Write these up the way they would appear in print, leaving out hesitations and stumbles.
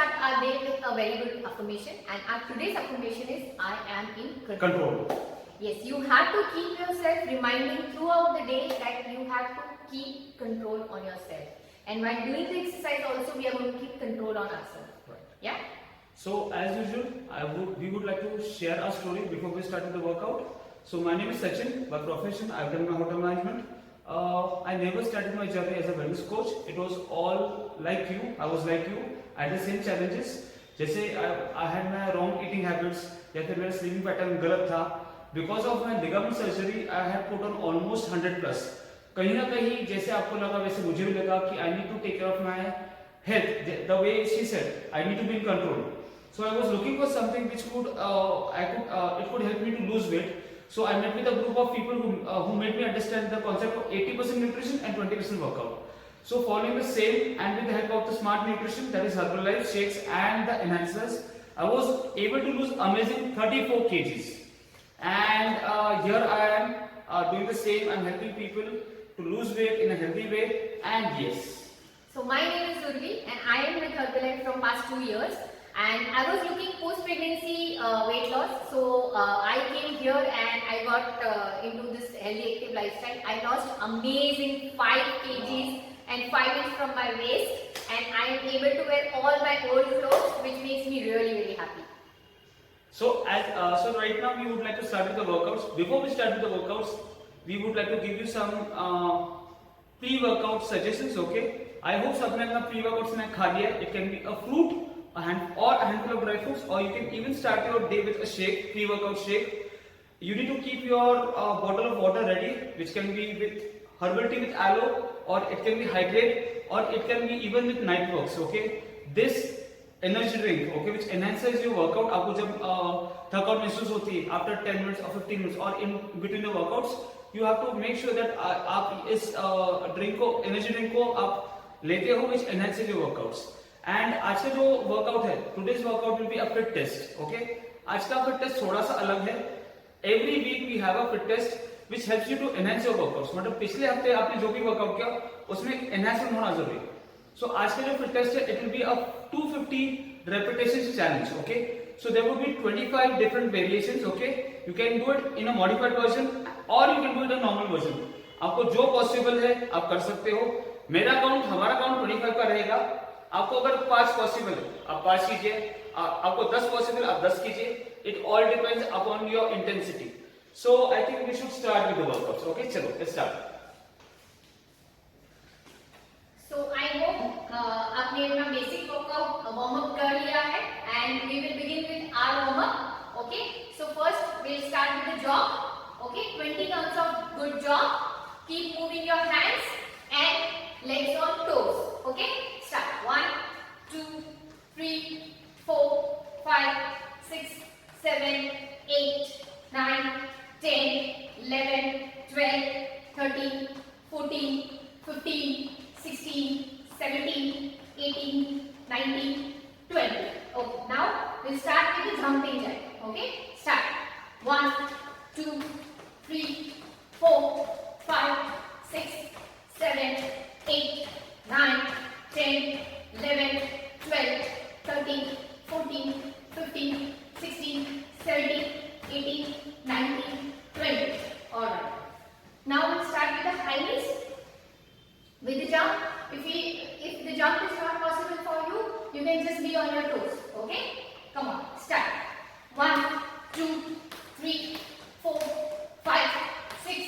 start our day with a very good affirmation, and our today's affirmation is I am in control. Yes, you have to keep yourself reminding throughout the day that you have to keep control on yourself. And while doing the exercise also, we are going to keep control on ourselves. Right. Yeah? So as usual, we would like to share our story before we start with the workout. So my name is Sachin. By profession, I've done my hotel management. I never started my journey as a wellness coach. It was all like you. I was like you. I had the same challenges. जैसे I had my wrong eating habits या फिर मेरा sleeping pattern गलत था. Because of my ligament surgery, I had put on almost 100 plus. कहीं ना कहीं जैसे आपको लगा वैसे मुझे भी लगा कि I need to take care of my health. The way she said, I need to be in control. So I was looking for something which could it could help me to lose weight. So I met with a group of people who made me understand the concept of 80% nutrition and 20% workout. So following the same and with the help of the smart nutrition, that is Herbalife shakes and the enhancers, I was able to lose amazing 34 kgs. And here I am doing the same. I'm helping people to lose weight in a healthy way. And yes. So my name is Urvi and I am with Herbalife from past 2 years. And I was looking post-pregnancy weight loss, so I came here and I got into this healthy active lifestyle. I lost amazing 5 kgs and 5 inches from my waist, and I am able to wear all my old clothes, which makes me really very happy. So so right now we would like to start with the workouts. Before we start with the workouts, we would like to give you some pre-workout suggestions. Okay? I hope सबने अपना pre-workout snack खा लिया. It can be a fruit, a handful of dry fruits, or you can even start your day with a shake, pre-workout shake. You need to keep your bottle of water ready, which can be with herbal tea with aloe, or it can be hydrate, or it can be even with Nightworks. Okay, this energy drink, okay, which enhances your workout. आपको जब थकावट महसूस होती है after 10 minutes or 15 minutes or in between the workouts, you have to make sure that आप इस drink को, energy drink को आप लेते हो, which enhances your workouts. And आज का जो वर्कआउट है, today's workout will be a fit test. Okay, आज का फिट टेस्ट थोड़ा सा अलग है. Every week we have a fit test which helps you to enhance your workouts. मतलब पिछले हफ्ते आपने जो भी वर्कआउट किया उसमें एनहांसमेंट होना जरूरी है. सो आज का जो फिट टेस्ट है, it will be a 250 repetitions challenge. Okay, so there will be 25 different variations. Okay, you can do it in a modified version or you can do it in normal version. आपको जो possible है आप कर सकते हो. मेरा count, हमारा count 25 का रहेगा. आपको अगर 5 पॉसिबल है आप 5 कीजिए, आपको 10 पॉसिबल आप 10 कीजिए. It all depends upon your intensity. So I think we should start with the workouts. Okay, चलो let's start. So I hope आपने अपना बेसिक वर्कआउट वार्म अप कर लिया है, and we will begin with our warm up. Okay, so first we'll start with the jog. Okay, 20 counts of good jog. Keep moving your hands and legs on toes. Okay, start. 1, 2, 3, 4, 5, 6, 7, 8, 9, 10, 11, 12, 13, 14, 15, 16, 17, 18, 19, 20. Okay, now we'll start with the jumping jack. Okay, start. 1, 2, 3, 4, 5, 6, 7, 8, 9, 10, 11, 12, 13, 14, 15, 16, 17, 18, 19, 20. Alright. Now we'll start with the high knees. With the jump, if the jump is not possible for you, you can just be on your toes. Okay? Come on, start. 1, 2, 3, 4, 5, 6,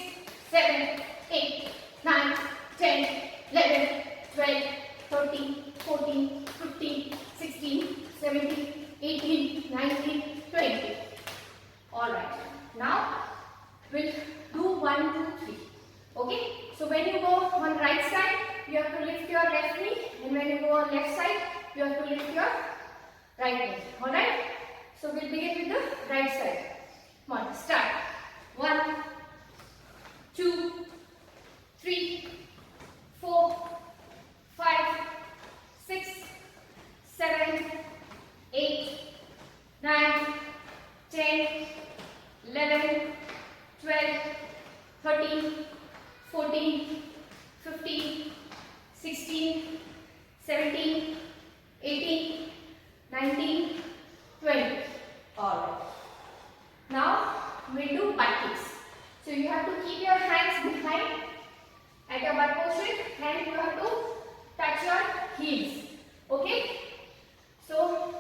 7, 8, 9, 10, 11, 12, 13, 14, 15, 16, 17, 18, 19, 20. Alright. Now we'll do 1, 2, 3. Okay? So when you go on right side, you have to lift your left knee, and when you go on left side, you have to lift your right knee. Alright? So we'll begin with the right side. Come on, start. 1, 2, 3, 4, 5, 6, 7, 8, 9, 10, 11, 12, 13, 14, 15, 16, 17, 18, 19, 20. Alright. Now we'll do butt kicks. So you have to keep your hands behind at your butt position and you have to touch your heels. Okay? So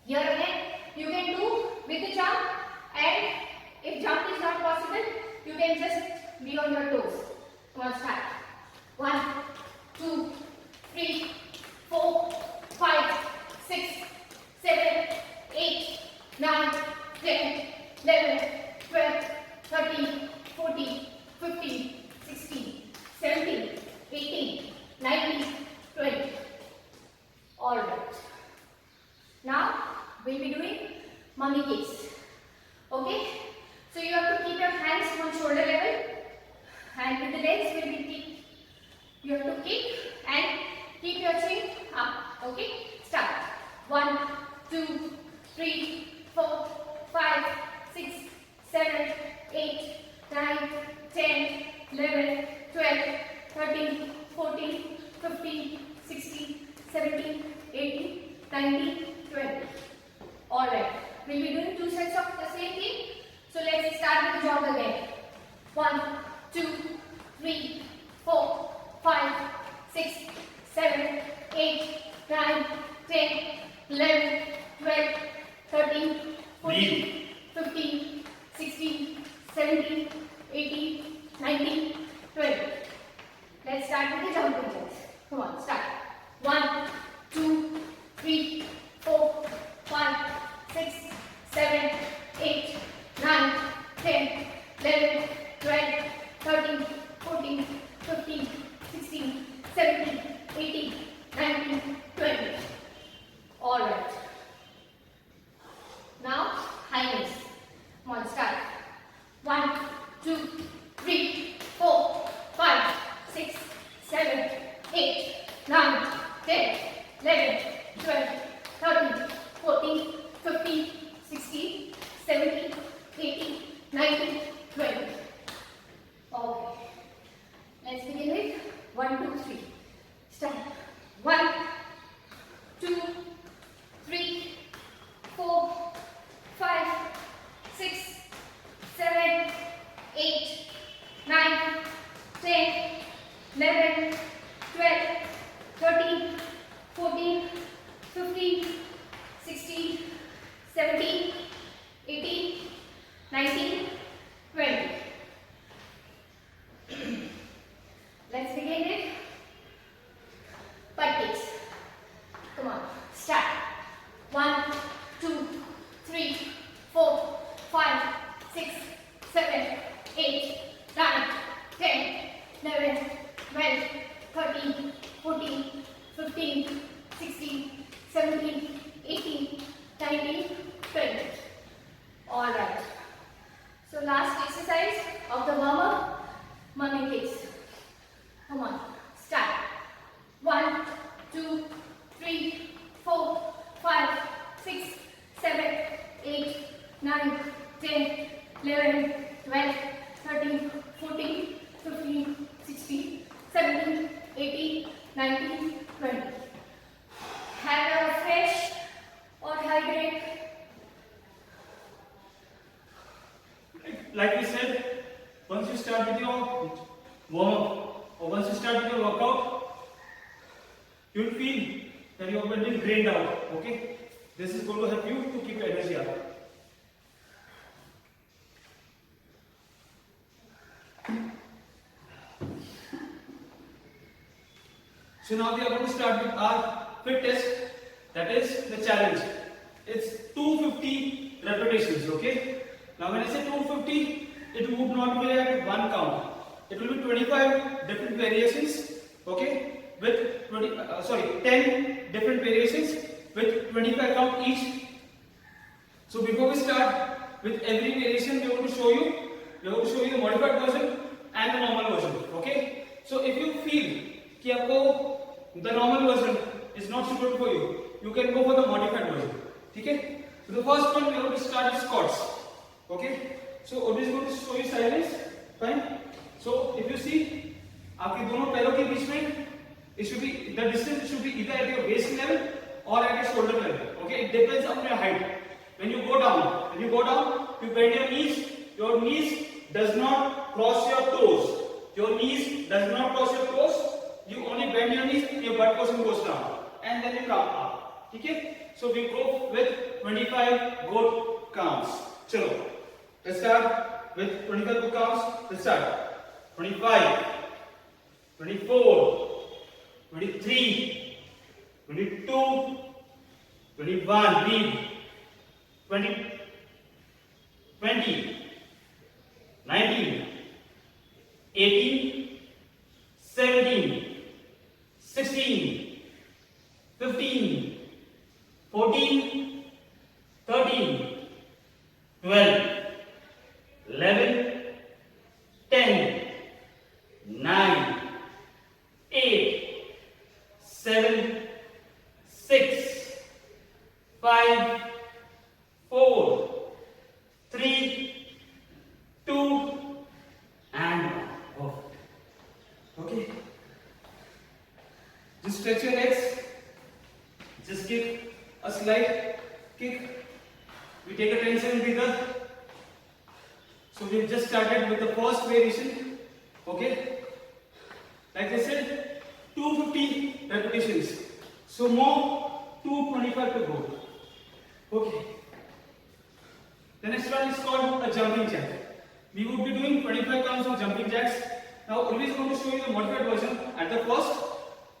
here again you can do with the jump, and if jump is not possible, you can just be on your toes. Come on, start. 1, 2, 3, 4, 5, 6, 7, 8, 9, 10, 11, 12, 13, 14, 15, 16, 17, 18, 19, 20. Alright. Now we'll be doing mummy kicks. Okay? So you have to keep your hands on shoulder level, and with the legs will be kick. You have to kick and keep your chin up. Okay? Start. 1, 2, 3, 4, 5, 6, 7, 8, 9, 10, 11, 12, 13, 14, 15, 16, 17, 18, 19, 20. Alright. We'll be doing 2 sets of the same thing. So let's start with the jog again. 1, 2, 3, 4, 5, 6, 7, 8, 9, 10, 11, 12, 13, 14, 15, 16, 17, 18, 19, 20. Let's start with the jumping jacks. Come on, start. 1, 2, 3, 4, 5, 6, 7, 8, 9, 10, 11, 12, 13, 14, 15, 16, 17, 18, 19, 20. Alright. Now, high knees. Come on, start. 1, 2, 3, 4, 5, 6, 7, 8, 9, 10, 11, 12, 13, 14, 15, 16, 17, 18, 19, 20. Okay. Let's begin with 1, 2, 3. Start. 1, 2, 3, 4, 5, 6, 7, 8, 9, 10, 11, 12, 13, 14, 15, 16, 17, 18, 19, 20. Let's begin with butt kicks. Come on, start. 1, 2, 3, 4, 5, 6, 7, 8, 9, 10, 11, 12, 13, 14, 15, 16, 17, 18, 19, 20. Alright. So last exercise of the warm-up, mummy kicks. Come on, start. 1, 2, 3, 4, 5, 6, 7, 8, 9, 10, 11, 12, 13, 14, 15, 16, 17, 18, 19, 20. Have a fresh or hydrate. Like we said, once you start with your warm-up or once you start with your workout, you will feel that you are getting drained out. Okay, this is going to help you to keep your energy up. So now we are going to start with our fit test, that is the challenge. It's 250 repetitions, okay? Now when I say 250, it would not be at one count. It will be 25 different variations, okay? With 10 different variations with 25 count each. So before we start with every variation, we are going to show you the modified version and the normal version, okay? So if you feel that the normal version is not suitable for you, you can go for the modified version, okay? So the first one we are going to start with squats, okay? So Odin is going to show you sideways, fine? So if you see, आपके दोनों पैरों के बीच में the distance should be either at your waist level or at your shoulder level, Okay, it depends on your height. When you go down, you bend your knees. Your knees does not cross your toes. Your knees does not cross your toes. You only bend your knees. Your butt portion goes down, and then you come up. Okay? So we go with 25 good counts. Chalo. Let's start with 25 good counts. Let's start. 25, 24, 23, 22, 21, read. 20, 20, 19, 18, 17, 16, 15, 14, 13, 12, 11, 10, 9, 8, 7, 6, 5, 4, 3, 2, and 1. Okay. Just stretch your legs. Just give a slight kick. We take a 10-second breather. So we've just started with the first variation. Okay. Like I said, 250 repetitions. So more 225 to go. Okay. The next one is called a jumping jack. We would be doing 25 counts of jumping jacks. Now, always going to show you the modified version. At the first,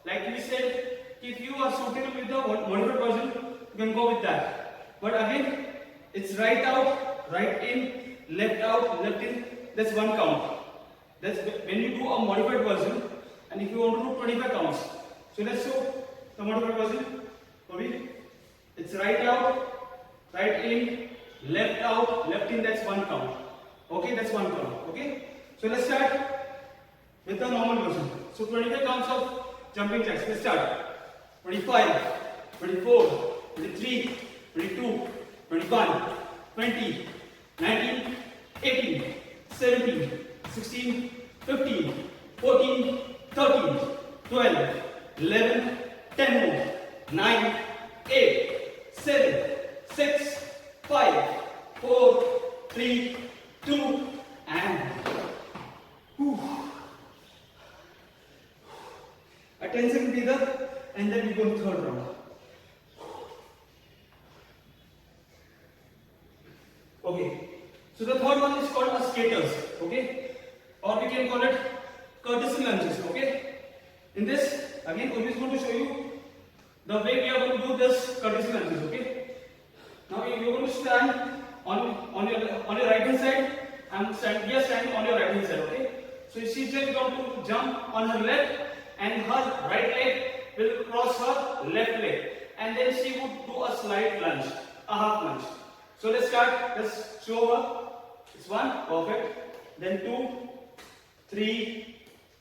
like we said, if you are suitable with the modified version, you can go with that. But again, it's right out, right in, left out, left in. That's one count. That's when you do a modified version. And if you want to do 25 counts, so let's show the modified version. Maybe it's right out, right in, left out, left in. That's one count. Okay, that's one count. Okay, so let's start with the normal version. So 25 counts of jumping jacks. Let's start. 25, 24, 23, 22, 21, 20, 19, 18, 17, 16, 15, 14, 13, 12, 11, 10 more, 9, 8, 7, 6, 5, 4, 3, 2, and 1. A 10-second breather, and then we go to third round. Okay, so the third one is called a skaters. Okay, or we can call it courtesy lunges. Okay, in this again, Urvi is going to show you the way we are going to do this courtesy lunges. Okay, now you are going to stand on your right hand side. We are standing on your right hand side. Okay, so she is just going to jump on her left, and her right leg will cross her left leg, and then she would do a slight lunge, a half lunge. So let's start. Let's show her. It's 1, perfect. Then 2, 3,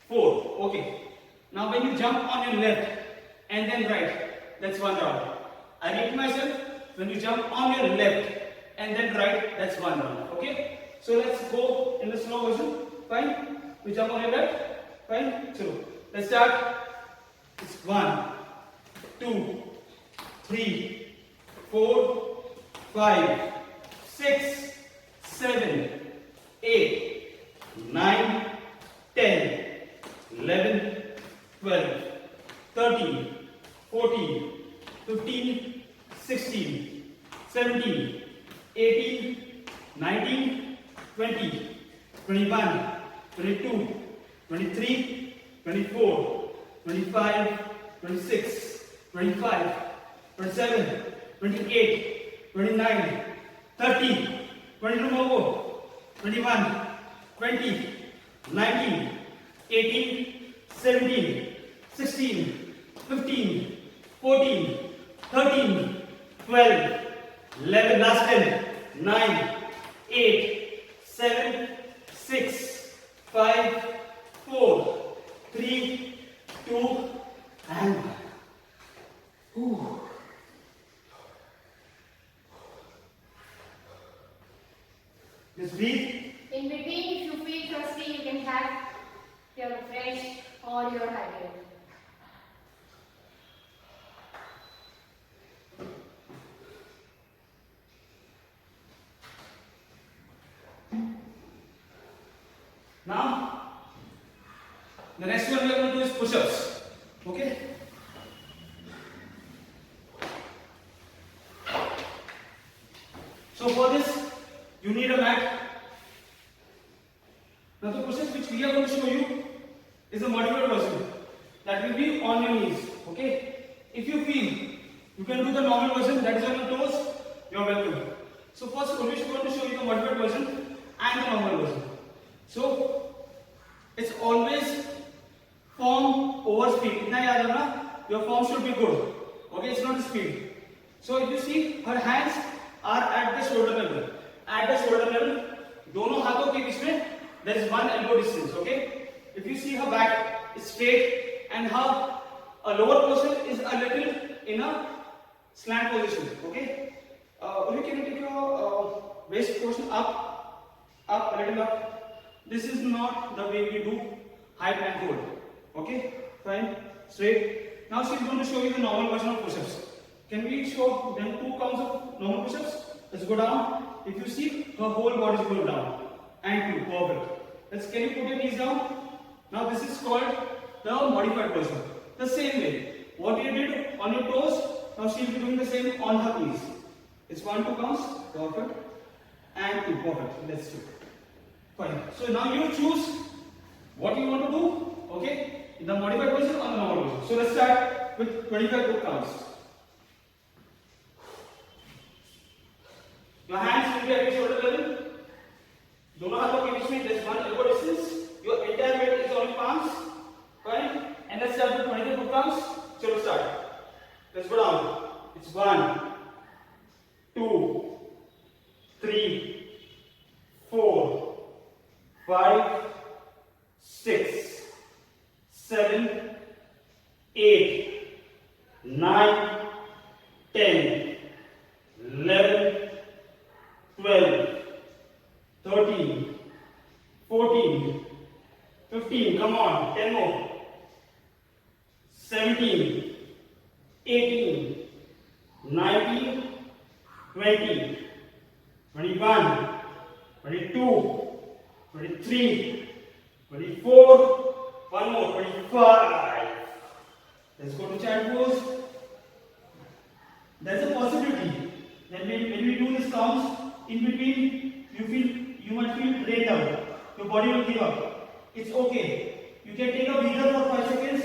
4. Okay. Now when you jump on your left and then right, that's one round. I repeat myself. When you jump on your left and then right, that's one round. Okay. So let's go in the slow version. Fine. We jump on your left. Fine. So let's start. It's 1, 2, 3, 4, 5, 6, 7, 8, 9, 10, 11, 12, 13, 14, 15, 16, 17, 18, 19, 20, 21, 22, 23, 24, 25, 26, 25, 27, 28, 29, 30, 22 more, 21, 20, 19, 18, 17, 16, 15, 14, 13, 12, 11, last 10, 9, 8, 7, 6, 5, 4, 3, 2, and 1. Just breathe. In between, if you feel thirsty, you can have your fresh or your hydrate. The next one we are going to do is push-ups. Okay. So for this, you need a mat. Now the push-ups which we are going to show you is a modified version that will be on your knees. Okay. If you feel you can do the normal version that is on your toes, you are welcome. So first, Umesh is going to show you the modified version and the normal version. So it's always form over speed. Itna yaad rakhna, your form should be good. Okay, it's not speed. So if you see, her hands are at the shoulder level. At the shoulder level, दोनों हाथों के बीच में there is one elbow distance. Okay. If you see her back is straight and her lower portion is a little in a slant position. Okay. Can you take your waist portion up, a little up? This is not the way we do high plank hold. Okay, fine, straight. Now she is going to show you the normal version of push-ups. Can we show them 2 counts of normal push-ups? Let's go down. If you see, her whole body is going down. And 2, perfect. Can you put your knees down? Now this is called the modified version. The same way. What you did on your toes, now she will be doing the same on her knees. It's 1, 2 counts, perfect. And 2, perfect. Let's do it. Fine. So now you choose what you want to do. Okay. In the modified version or the normal version. So let's start with 25 good counts. Your hands will be at your shoulder level. दोनों हाथों के बीच में there's one elbow distance. Your entire weight is on your palms. Fine. And let's start with 25 good counts. Chalo start. Let's go down. It's 1, 2, 3, 4, 5, 6, 7, 8, 9, 10, 11, 12, 13, 14, 15, come on, 10 more, 17, 18, 19, 20, 21, 22, 23, 24, one more, 25. Let's go to child pose. There's a possibility that when we do this counts, in between you might feel drained out. Your body will give up. It's okay. You can take a breather for 5 seconds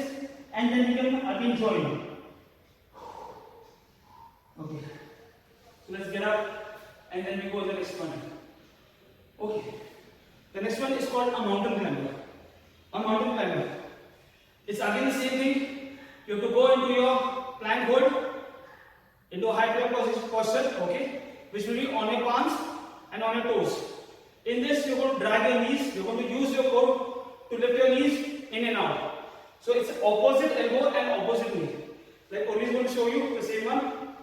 and then you can again join. Okay. So let's get up and then we go to the next one. Okay. The next one is called a mountain climber. A mountain climber. It's again the same thing. You have to go into your plank hold, into a high plank posture, okay, which will be on your palms and on your toes. In this, you're going to drag your knees. You're going to use your core to lift your knees in and out. So it's opposite elbow and opposite knee. Like Oli is going to show you the same one.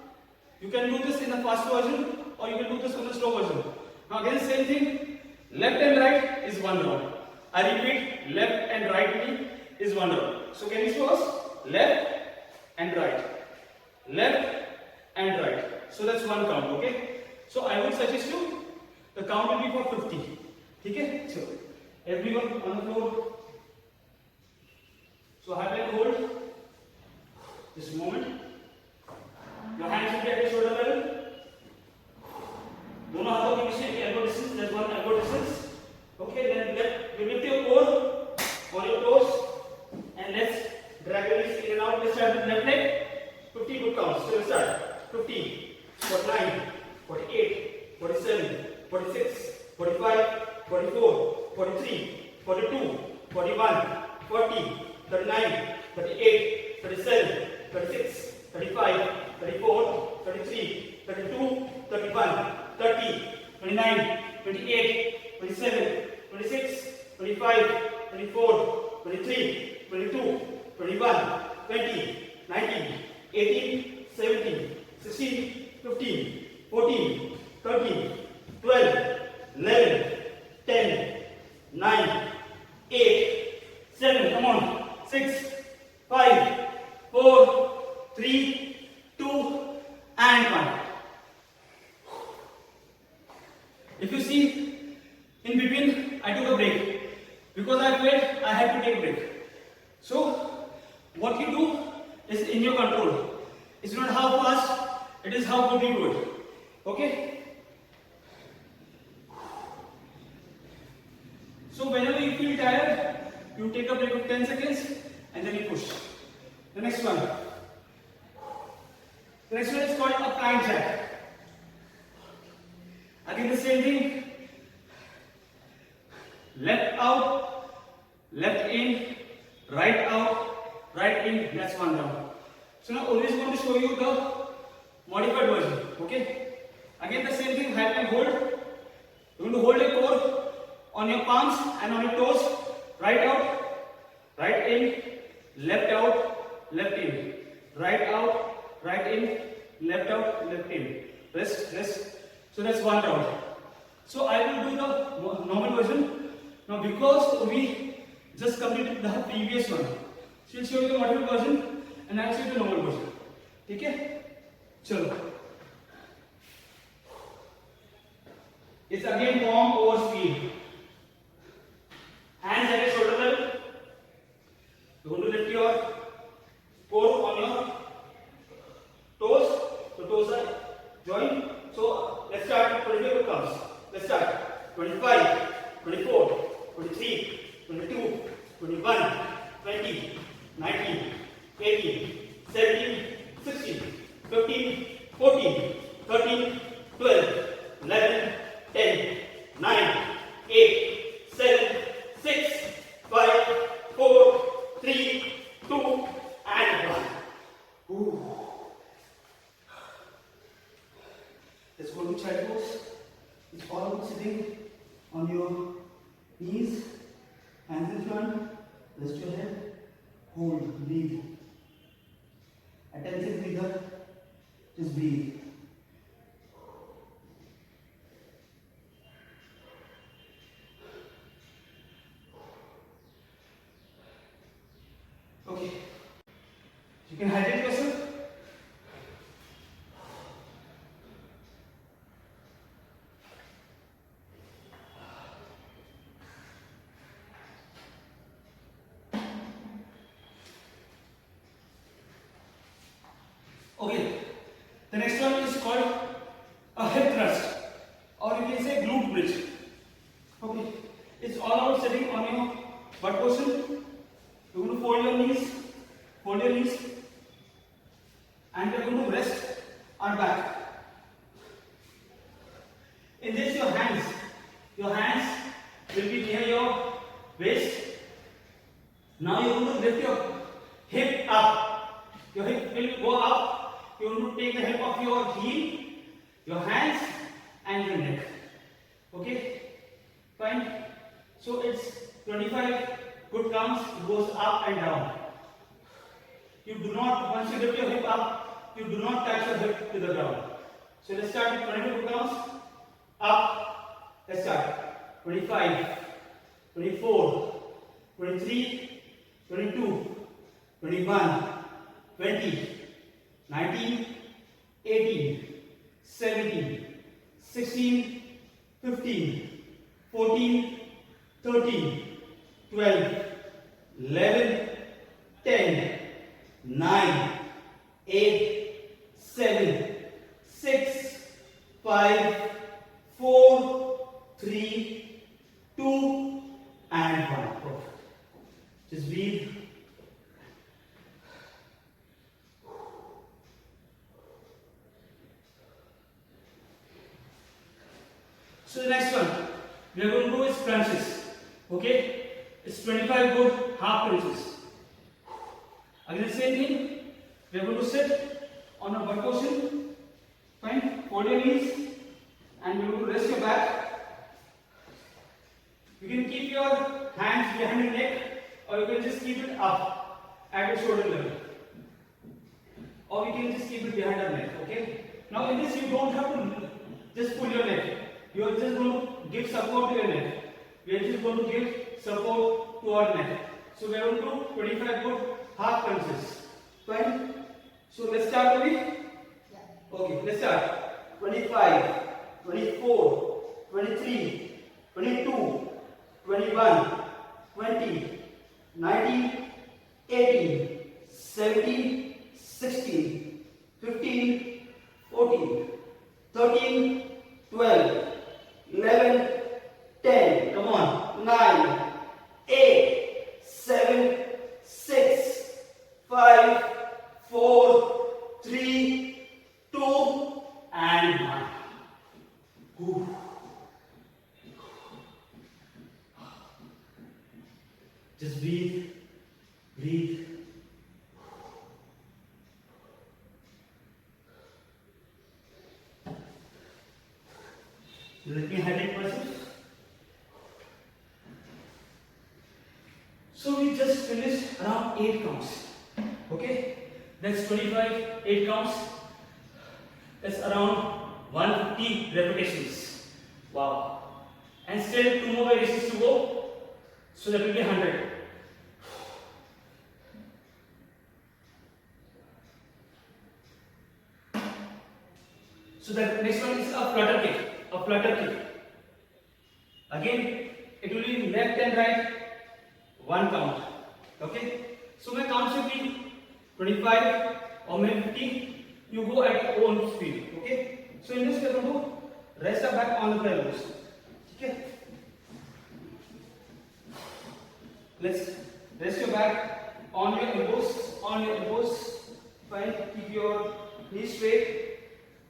You can do this in the fast version or you can do this on the slow version. Now again, same thing. Left and right is one round. I repeat, left and right knee is one round. So can you show us? Left and right. Left and right. So that's one count, okay? So I would suggest you, the count will be for 50. Okay? So everyone on the floor. So high plank hold. Just a moment. Your hands will be at your shoulder level. दोनों हाथों के बीच में elbow distance. There's one elbow distance. Okay, then you lift your core on your toes and let's drag your knees in and out. Let's start with left leg. 50 good counts. So let's start. 50, 49, 48, 47, 46, 45, 44, 43, 42, 41, 40, 39, 38, 37, 36, 35, 34, 33, 32, 31, 30, 29, 28, 27, 26, 25, 24, 23, 22, 21, 20, 19, 18, 17, 16, 15, 14, 13, 12, 11, 10, 9, 8, 7, come on, 6, 5, 4, 3, 2, and 1. If you see, in between, I took a break. Because I felt I had to take a break. what you do is in your control. It's not how fast, it is how good you do it. Okay? So whenever you feel tired, you take a break of 10 seconds and then you push. The next one. The next one is called a plank jack. Again the same thing. Left out, left in, right out, right in. That's one round. So now always going to show you the modified version. Okay? Again the same thing, high plank hold. You're going to hold your core on your palms and on your toes. Right out, right in, left out, left in. Right out, right in, left out, left in. Rest, rest. So that's one round. So I will do the normal version. Now because we just completed the previous one, so I'll show you the modified version and I'll show you the normal version. Okay? Chalo. It's again form over speed. Hands at your shoulder level. You're going to lift your core on your toes. The toes are joined. So let's start 25 counts. Let's start 25, 24, 23, 22, 21, 20, 19, 18, 17, 16, 15, 14, 13, 12, 11, 10, 9, 8, 7, 6, 5, 4, 3, 2, and 1. Ooh. Let's go to child pose. It's all about sitting on your knees, hands in front, rest your head, hold, breathe. Attentive breather, just breathe. Okay, you can hydrate yourself. Okay, the next one is called a hip thrust, or you can say glute bridge. Okay, it's all about sitting on your butt position. You're going to fold your knees, and you're going to rest on back. In this, your hands will be near your waist. Now you're going to lift your hip up. Your hip will go up. You're going to take the hip of your heel, your hands, and your neck. Okay? Fine. So it's 25 good counts. It goes up and down. You do not, once you lift your hip up, you do not touch your hip to the ground. So let's start with 22 good counts. Up. Let's start. 25, 24, 23, 22, 21, 20, 19, 18, 17, 16, 15, 14, 13, 12, 11, 10, 9, 8, 7, 6, 5, 4, 3, 2, and 1. Perfect. Just breathe. So the next one we are going to do is crunches. Okay, it's 25 good half crunches. Again the same thing. We are going to sit on a butt position. Fine. Fold your knees and we are going to rest your back. You can keep your hands behind your neck, or you can just keep it up at your shoulder level, or you can just keep it behind your neck. Okay. Now in this you don't have to just pull your neck. You are just going to give support to your neck. We are just going to give support to our neck. So we are going to do 25 good half crunches. Fine. So let's start with it. Okay, let's start. 25, 24, 23, 22, 21, 20, 19, 18, 17, 16, 15, 14, 13, 12, 11, 10. Come on. 9, 8, 7, 6, 5, 4, 3, 2, and 1. Ooh. Just breathe, breathe. Let me hydrate myself. So we just finished around 8 counts. Okay? That's 25, 8 counts. That's around 150 repetitions. Wow. And still 2 more variations to go. So that will be 100. So the next one is a flutter kick. A flutter kick. Again, it will be left and right. 1 count. Okay? So my count should be 25 or maybe 50. You go at your own speed. Okay? So in this we are going to rest our back on the elbows. Okay? Let's rest your back on your elbows. On your elbows. Fine. Keep your knees straight.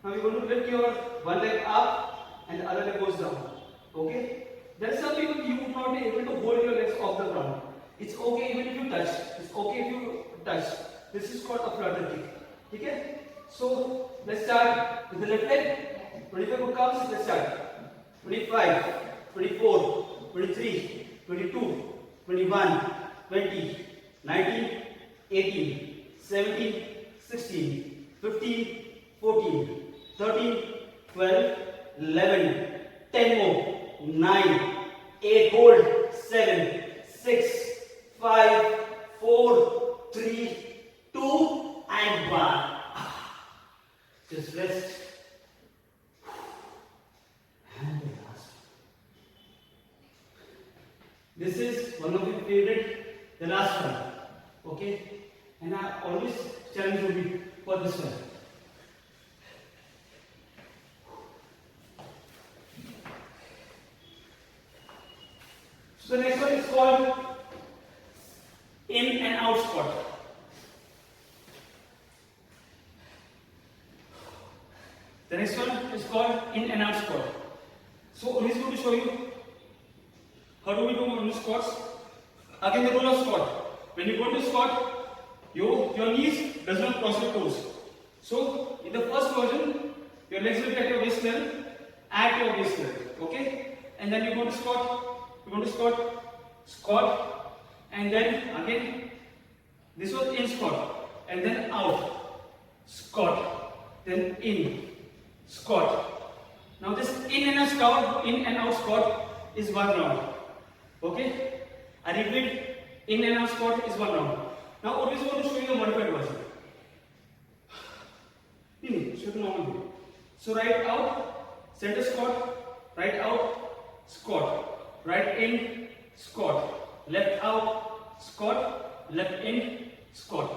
Now you're going to lift your one leg up and the other leg goes down. Okay? There are some people you would not be able to hold your legs off the ground. It's okay even if you touch. It's okay if you touch. This is called a flutter kick. Okay? So let's start with the left leg. 25 counts. Let's start. 25, 24, 23, 22, 21, 20, 19, 18, 17, 16, 15, 14, 13, 12, 11, 10 more, 9, 8, hold, 7, 6, 5, 4, 3, 2, and 1. Just rest. And the last. This is one of my favorite, the last one. Okay? And I always challenge you for this one. So the next one is called in and out squat. The next one is called in and out squat. So Uni is going to show you how do we do on squats. Again the rule of squat. When you go to squat, your knees does not cross your toes. So in the first version, your legs will be at your waist level, okay? And then you're going to squat. You're going to squat, and then again, this was in squat, and then out, squat, then in, squat. Now this in and out squat is 1 round. Okay? I repeat, in and out squat is 1 round. Now what is going to show you the modified version? Show the normal way. So right out, center squat, right out, squat. Right in, squat. Left out, squat. Left in, squat.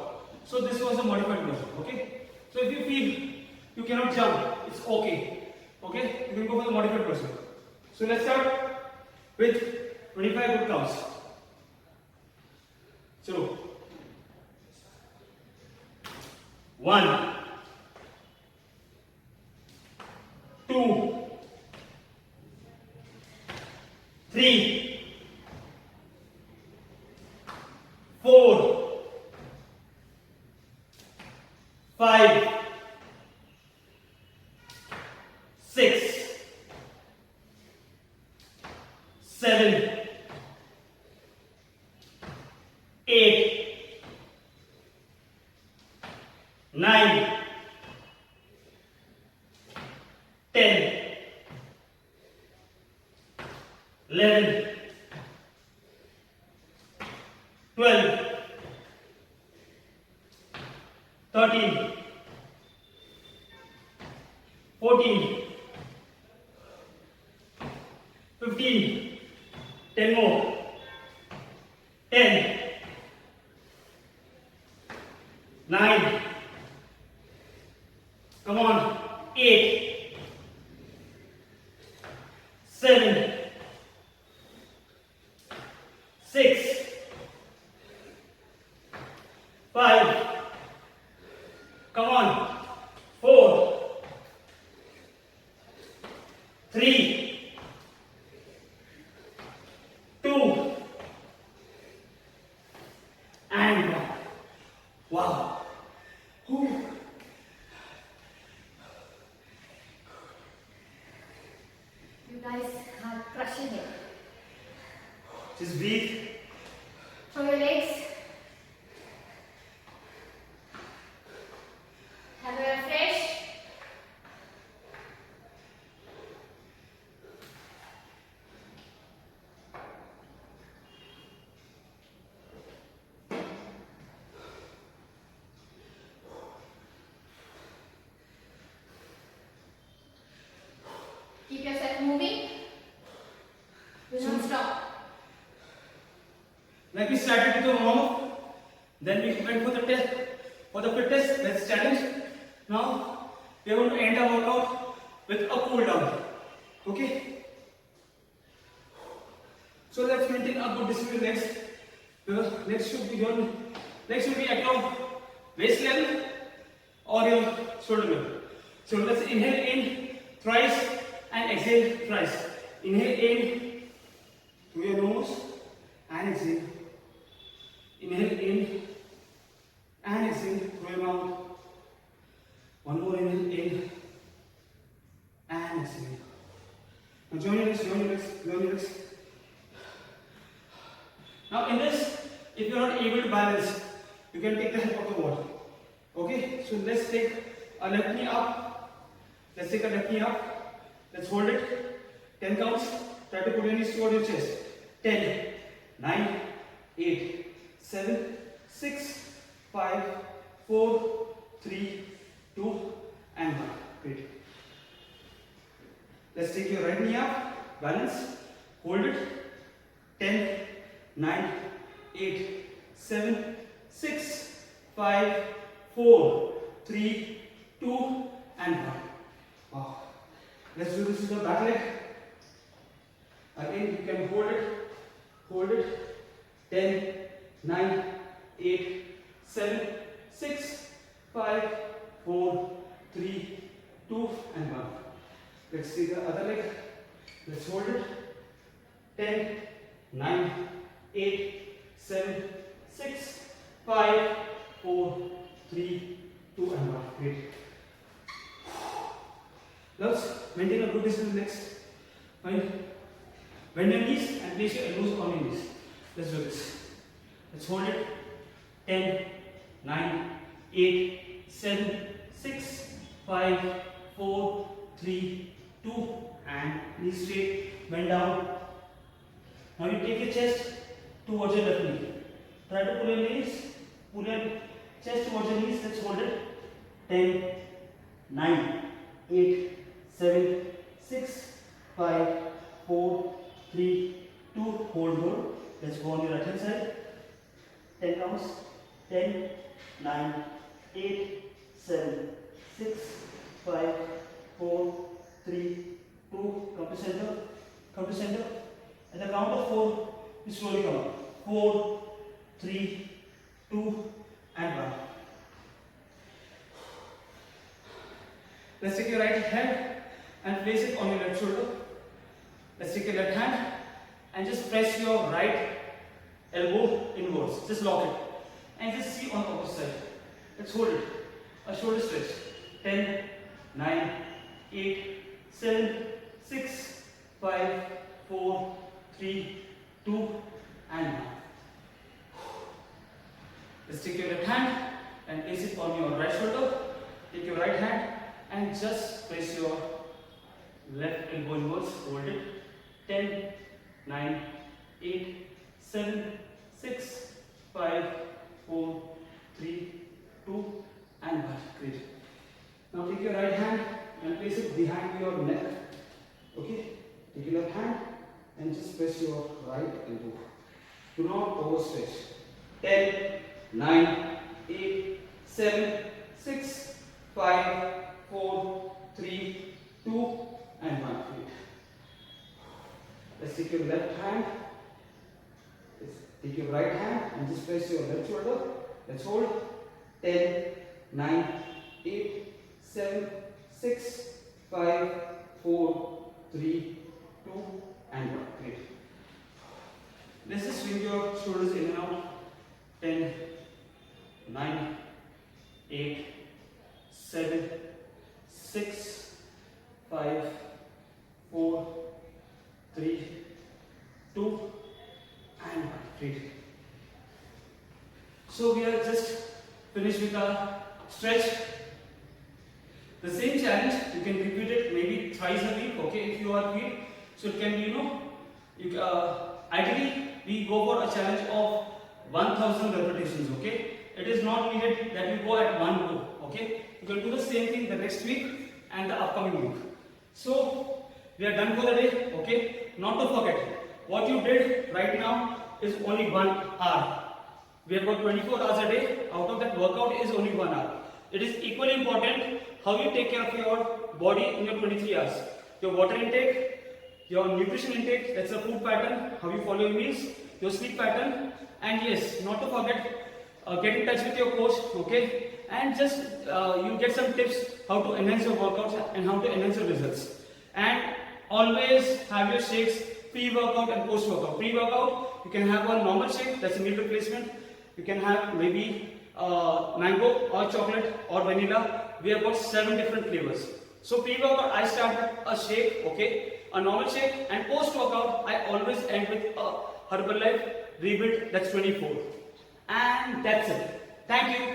So this was a modified version. Okay? So if you feel you cannot jump, it's okay. Okay? You can go for the modified version. So let's start with 25 good counts. So 1, 2, 3, 4, 5, 6, 7, 8, 9, 10, 11, 12, 13, 14, 15, 10 more, 10, 9. Come on. 8. 7. 6. 5. Come on. 4. 3. 2. And 1. Wow. Whew. You guys are crushing it. Just breathe. Throw your legs. Have a refresh. Keep yourself moving. Do not stop. Like we started with the warm up, then we went for the test, for the fitness, let's challenge. Now we are going to end our workout with a cool down. Okay? So let's maintain a good distance with legs. The legs should be at your waist level or your shoulder level. So let's inhale in thrice and exhale thrice. Inhale in through your nose and exhale. Inhale in and exhale through your mouth. One more inhale in and exhale. Now join your legs, join your legs, join your legs. Now in this, if you are not able to balance, you can take the help of the wall. Okay, so let's take a left knee up. Let's take a left knee up. Let's hold it. 10 counts. Try to put your knees toward your chest. 10, 9, 8, 7, 6, 5, 4, 3, 2, and 1. Great. Let's take your right knee up. Balance. Hold it. 10, 9, 8, 7, 6, 5, 4, 3, 2, and 1. Wow. Let's do this with the back leg. Again, you can hold it. 10, 9, 8, 7, 6, 5, 4, 3, 2, and 1. Let's see the other leg. Let's hold it. 10, 9, 8, 7, 6, 5, 4, 3, 2, and 1. Great. Let's maintain a good distance next. Fine. Bend your knees and place your elbows on your knees. Let's do this. Let's hold it. 10, 9, 8, 7, 6, 5, 4, 3, 2, and knees straight. Bend down. Now you take your chest towards your left knee. Try to pull your knees, pull your chest towards your knees. Let's hold it. 10, 9, 8, 7, 6, 5, 4, 3, 2, hold. Let's go on your right hand side. 10 counts. 10, 9, 8, 7, 6, 5, 4, 3, 2, come to center. Come to center. At the count of 4, you slowly come up. 4, 3, 2, and 1. Let's take your right hand and place it on your left shoulder. Let's take your left hand and just press your right elbow inwards. Just lock it. And just see on the opposite side. Let's hold it. A shoulder stretch. 10, 9, 8, 7, 6, 5, 4, 3, 2, and 1. Let's take your left hand and place it on your right shoulder. Take your right hand and just press your left elbow inwards. Hold it. 10, 9, 8, 7, 6, 5, 4, 3, 2, and 1. Great. Now take your right hand and place it behind your neck. Okay? Take your left hand and just press your right elbow. Do not overstretch. 10, 9, 8, 7, 6, 5, 4, 3, 2, and 1. Let's take your left hand. Let's take your right hand and just press your left shoulder. Let's hold. 10, 9, 8, 7, 6, 5, 4, 3, 2, and 1. Great. Let's just swing your shoulders in and out. 10, 9, 8, 7, 6, 5, 4, 3, 2, and 1. Great. So we are just finished with our stretch. The same challenge, you can repeat it maybe thrice a week, okay, if you are fit. So it can be, ideally we go for a challenge of 1000 repetitions, okay. It is not needed that you go at one go, okay. You can do the same thing the next week and the upcoming week. So we are done for the day, okay. Not to forget, what you did right now is only 1 hour. We have got 24 hours a day. Out of that, workout is only 1 hour. It is equally important how you take care of your body in your 23 hours. Your water intake, your nutrition intake, that's the food pattern, how you follow your meals, your sleep pattern, and yes, not to forget, get in touch with your coach, okay, and just you get some tips how to enhance your workouts and how to enhance your results. And always have your shakes pre-workout and post-workout. Pre-workout, you can have a normal shake, that's a meal replacement. You can have maybe mango or chocolate or vanilla. We have got 7 different flavors. So pre-workout, I start with a shake, okay, a normal shake, and post-workout, I always end with a Herbalife Rebuild, that's 24. And that's it. Thank you.